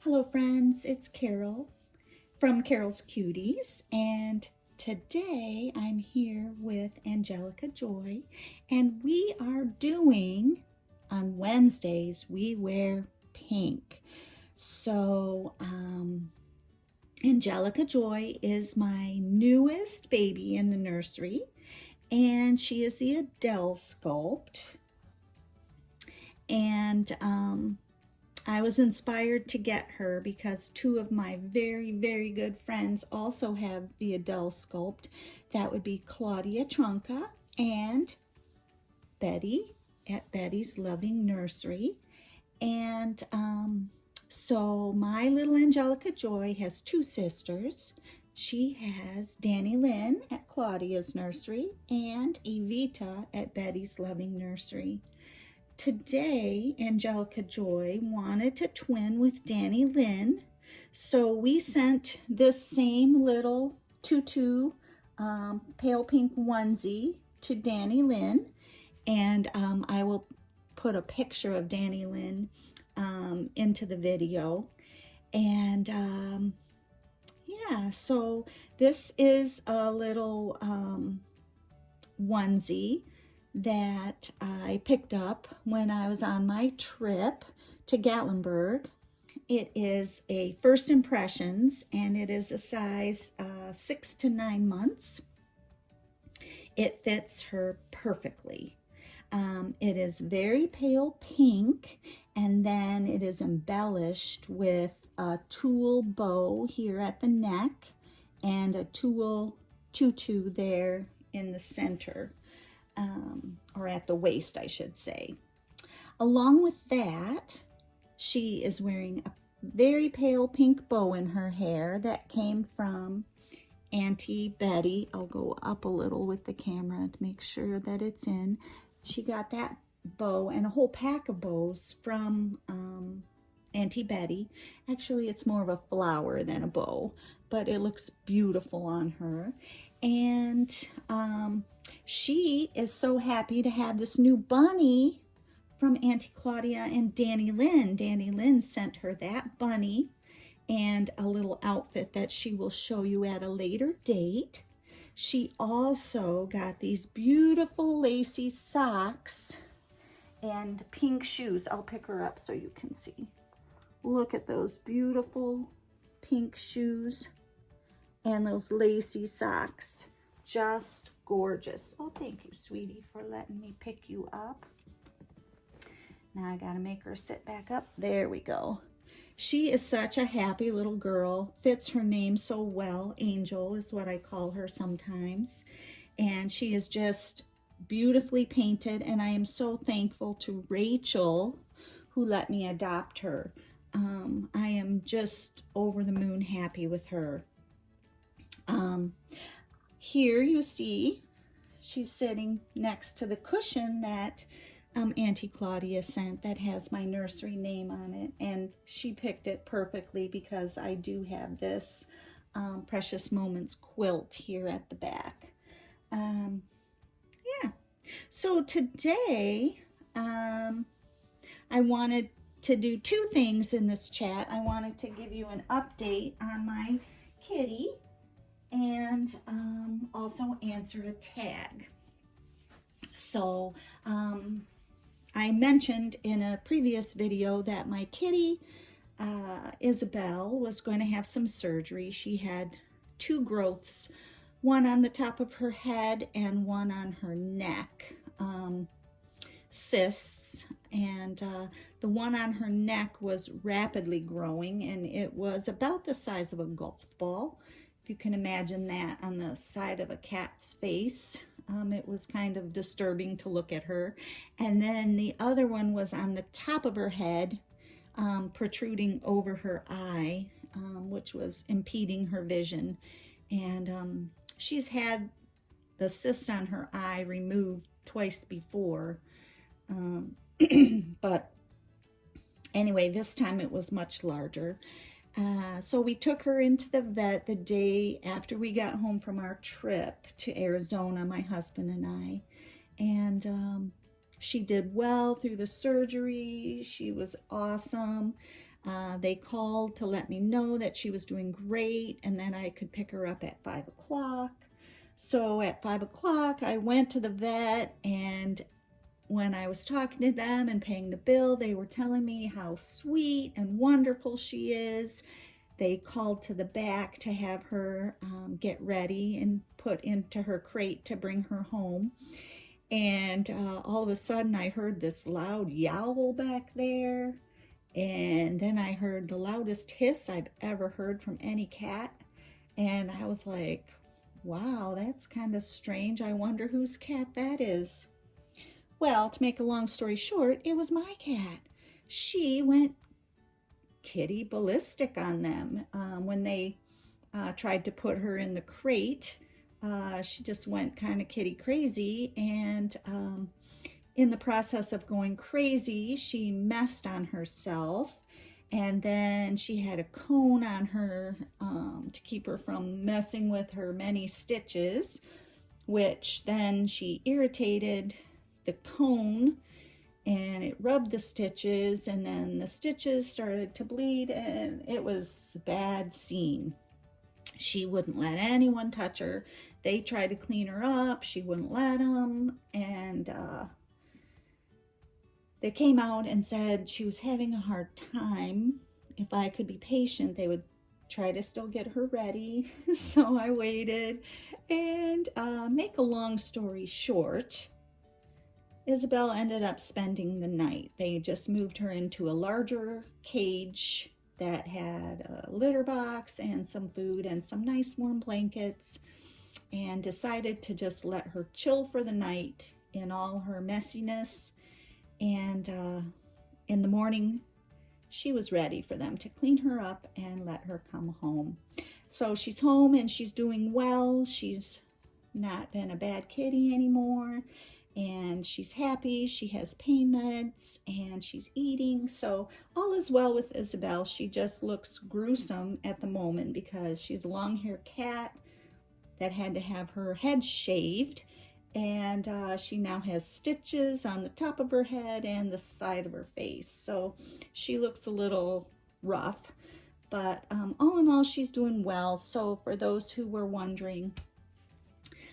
Hello friends, it's Carol from Carol's Cuties, and today I'm here with Angelica Joy, and we are doing, on Wednesdays, we wear pink. So, Angelica Joy is my newest baby in the nursery, and she is the Adele Sculpt, and I was inspired to get her because two of my very, very good friends also have the Adele Sculpt. That would be Claudia Trunca and Betty at Betty's Loving Nursery. And so my little Angelica Joy has two sisters. She has Danny Lynn at Claudia's nursery and Evita at Betty's Loving Nursery. Today, Angelica Joy wanted to twin with Danny Lynn, so we sent this same little tutu pale pink onesie to Danny Lynn, and I will put a picture of Danny Lynn into the video. And yeah, so this is a little onesie that I picked up when I was on my trip to Gatlinburg. It is a First Impressions, and it is a size 6 to 9 months. It fits her perfectly. It is very pale pink, and then it is embellished with a tulle bow here at the neck and a tulle tutu there in the center. Or at the waist, I should say. Along with that, she is wearing a very pale pink bow in her hair that came from Auntie Betty. I'll go up a little with the camera to make sure that it's in. She got that bow and a whole pack of bows from Auntie Betty. Actually, it's more of a flower than a bow, but it looks beautiful on her. And she is so happy to have this new bunny from Auntie Claudia and Danny Lynn. Danny Lynn sent her that bunny and a little outfit that she will show you at a later date. She also got these beautiful lacy socks and pink shoes. I'll pick her up so you can see. Look at those beautiful pink shoes and those lacy socks. Just gorgeous. Oh, thank you, sweetie, for letting me pick you up. Now I gotta make her sit back up. There we go. She is such a happy little girl. Fits her name so well. Angel is what I call her sometimes. And she is just beautifully painted, and I am so thankful to Rachel who let me adopt her. I am just over the moon happy with her. Here you see she's sitting next to the cushion that Auntie Claudia sent that has my nursery name on it, and she picked it perfectly because I do have this Precious Moments quilt here at the back. Yeah, so today I wanted to do two things in this chat. I wanted to give you an update on my kitty and also answer a tag. So I mentioned in a previous video that my kitty Isabel was going to have some surgery. She had two growths, one on the top of her head and one on her neck, cysts, and the one on her neck was rapidly growing, and it was about the size of a golf ball. If you can imagine that on the side of a cat's face. It was kind of disturbing to look at her. And then the other one was on the top of her head, protruding over her eye, which was impeding her vision. And she's had the cyst on her eye removed twice before. But anyway, this time it was much larger. So we took her into the vet the day after we got home from our trip to Arizona, my husband and I. And she did well through the surgery. She was awesome. They called to let me know that she was doing great and then I could pick her up at 5 o'clock. So at 5 o'clock, I went to the vet, and when I was talking to them and paying the bill, they were telling me how sweet and wonderful she is. They called to the back to have her get ready and put into her crate to bring her home. And all of a sudden I heard this loud yowl back there. And then I heard the loudest hiss I've ever heard from any cat. And I was like, wow, that's kind of strange. I wonder whose cat that is. Well, to make a long story short, it was my cat. She went kitty ballistic on them. When they tried to put her in the crate, she just went kind of kitty crazy, and in the process of going crazy, she messed on herself, and then she had a cone on her to keep her from messing with her many stitches, which then she irritated the cone, and it rubbed the stitches, and then the stitches started to bleed, and it was a bad scene. She wouldn't let anyone touch her. They tried to clean her up. She wouldn't let them, and they came out and said she was having a hard time. If I could be patient, they would try to still get her ready. So I waited, and make a long story short, Isabel ended up spending the night. They just moved her into a larger cage that had a litter box and some food and some nice warm blankets, and decided to just let her chill for the night in all her messiness. And in the morning, she was ready for them to clean her up and let her come home. So she's home and she's doing well. She's not been a bad kitty anymore, and she's happy. She has pain meds and she's eating. So all is well with Isabel. She just looks gruesome at the moment because she's a long-haired cat that had to have her head shaved, and she now has stitches on the top of her head and the side of her face. So she looks a little rough, but all in all, she's doing well. So for those who were wondering,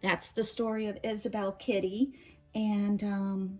that's the story of Isabel Kitty. And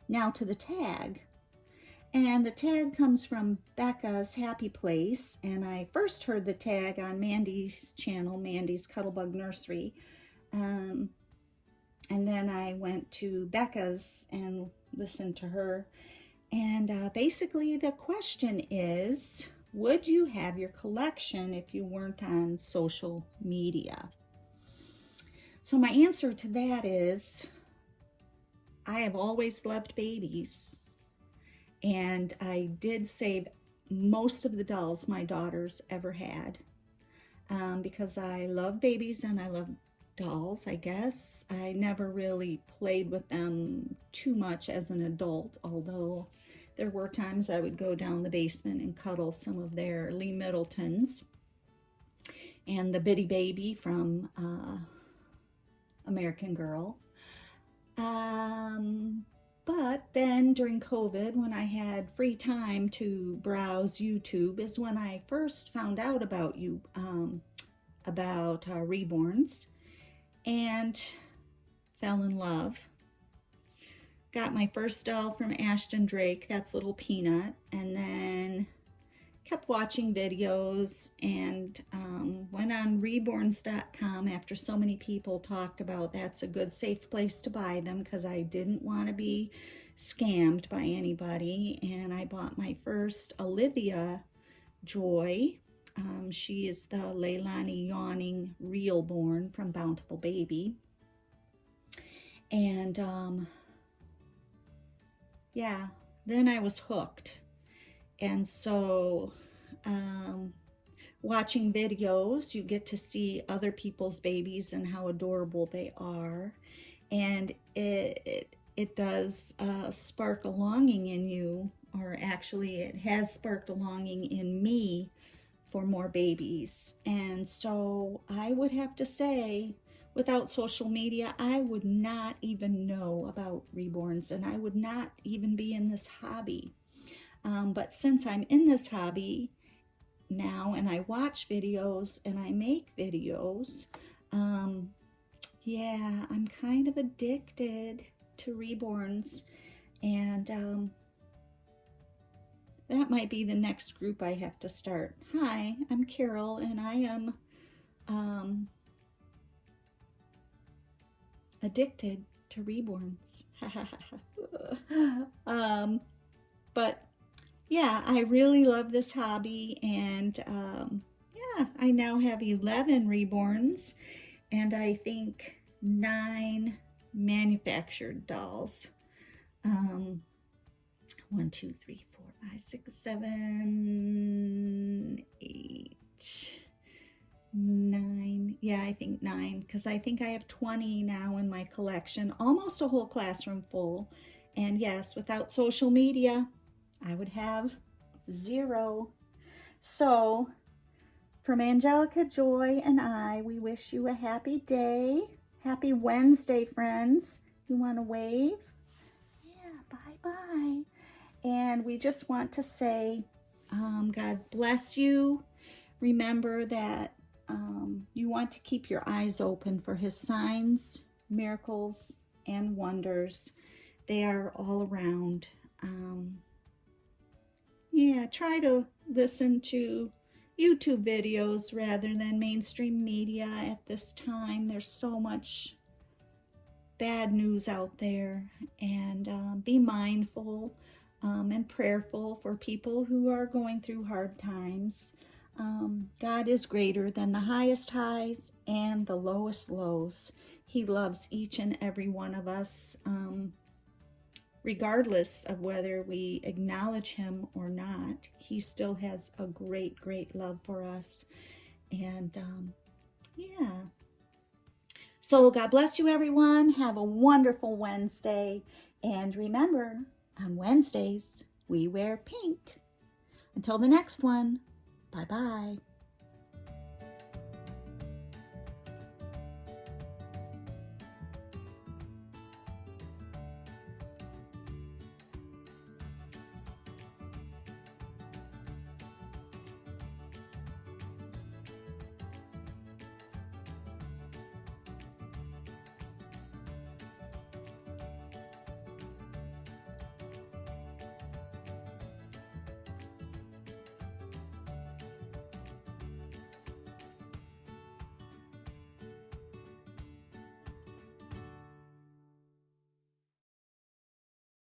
now to the tag. And the tag comes from Becca's Happy Place. And I first heard the tag on Mandy's channel, Mandy's Cuttlebug Nursery. And then I went to Becca's and listened to her. And basically the question is, would you have your collection if you weren't on social media? So my answer to that is, I have always loved babies, and I did save most of the dolls my daughters ever had because I love babies and I love dolls, I guess. I never really played with them too much as an adult, although there were times I would go down the basement and cuddle some of their Lee Middletons and the Bitty Baby from American Girl. But then during COVID, when I had free time to browse YouTube, is when I first found out about you, about reborns, and fell in love. Got my first doll from Ashton Drake, that's Little Peanut, and then kept watching videos and went on reborns.com after so many people talked about that's a good safe place to buy them, because I didn't want to be scammed by anybody. And I bought my first Olivia Joy. She is the Leilani Yawning Realborn from Bountiful Baby. And yeah, then I was hooked. And so watching videos, you get to see other people's babies and how adorable they are. And it does spark a longing in you, or actually it has sparked a longing in me for more babies. And so I would have to say, without social media, I would not even know about reborns, and I would not even be in this hobby. But since I'm in this hobby now and I watch videos and I make videos, yeah, I'm kind of addicted to reborns, and that might be the next group I have to start. Hi, I'm Carol, and I am addicted to reborns. But yeah, I really love this hobby, and yeah, I now have 11 reborns, and I think 9 manufactured dolls. 1, 2, 3, 4, 5, 6, 7, 8, 9. Yeah, I think 9, because I think I have 20 now in my collection, almost a whole classroom full. And yes, without social media, I would have 0. So from Angelica Joy and I, we wish you a happy day. Happy Wednesday, friends. You want to wave? Yeah, bye-bye. And we just want to say, God bless you. Remember that you want to keep your eyes open for his signs, miracles, and wonders. They are all around. Yeah, try to listen to YouTube videos rather than mainstream media at this time. There's so much bad news out there, and be mindful and prayerful for people who are going through hard times. God is greater than the highest highs and the lowest lows. He loves each and every one of us, regardless of whether we acknowledge him or not. He still has a great, great love for us. And yeah. So God bless you, everyone. Have a wonderful Wednesday. And remember, on Wednesdays, we wear pink. Until the next one, bye-bye.